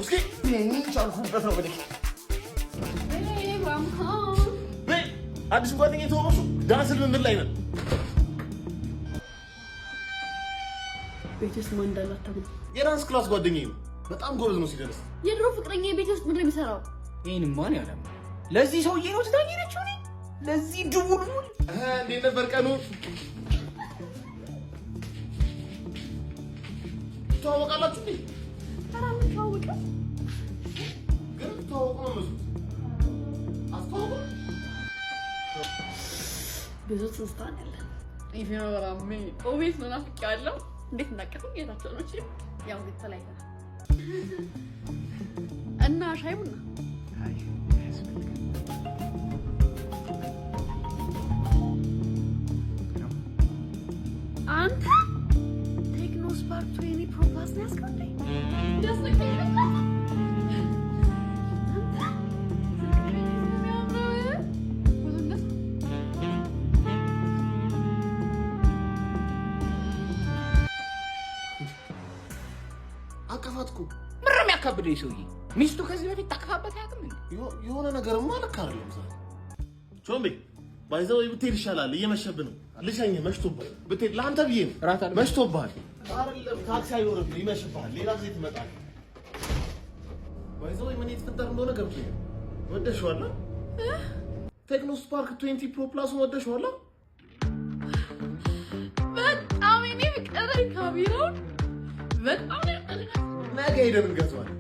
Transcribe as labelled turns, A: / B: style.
A: እስኪ እኔ ቻልኩበት ነው በደክ አዲስ ጓደኛዬ ተወሱ ዳንስ ልምምድ ላይ ነን።
B: ቤት ውስጥ ማን እንዳላተም
A: የዳንስ ክላስ ጓደኛዬ ነው። በጣም ጎበዝ ነው ሲደርስ።
B: የድሮ ፍቅረኛዬ ቤት ውስጥ ምን የሚሰራው?
C: ይሄን ማን ያለም ለዚህ ሰውዬ ነው ትታየነች ነው ለዚህ ድቡልቡል
A: እንዴት ነበር ቀኑ? ተዋወቃላችሁ እንዴ?
B: ኧረ ምን ተዋወቀ?
A: ግን ተዋወቁ ነው መስሎት አስተዋወቁ
B: ብዙ ትንስታን ያለ ይፈራራም ኦቤስ ነው ናፍቄያለሁ። እንዴት እናቀፈው ጌታቸው ነው እቺ ያው ተላይተና እና ሻይ ቡና
C: አይ
B: አንተ ቴክኖ ስፓርክ 20 ፕሮ ፕላስ ነው ያስቀምጠኝ ያስነከኝ
A: አቀፋትኩ
C: ምንም ያካብደኝ ሰውዬ ሚስቱ ከዚህ በፊት ታቀፋበት ያቅም እንዴ?
A: የሆነ ነገርማ ልክ አይደለም። ዛሬ ቾምቤ ባይዘው ብትሄድ ይሻላል። እየመሸብህ ነው። ልሸኝህ መሽቶብሃል። ብትሄድ ለአንተ ብዬ ነው። መሽቶብሃል። አይደለም ታክሲ አይኖርብህ፣ ይመሽብሃል። ሌላ ጊዜ ትመጣለህ። ባይዘው ምን የተፈጠረ እንደሆነ ገብቶኛል። ወደሽዋል? ቴክኖ ስፓርክ 20 ፕሮ ፕላስ ወደሽዋል?
B: በጣም እኔ ፍቅረኝ ካቢራውን በጣም
A: ነገ ሄደን እንገዛዋለን።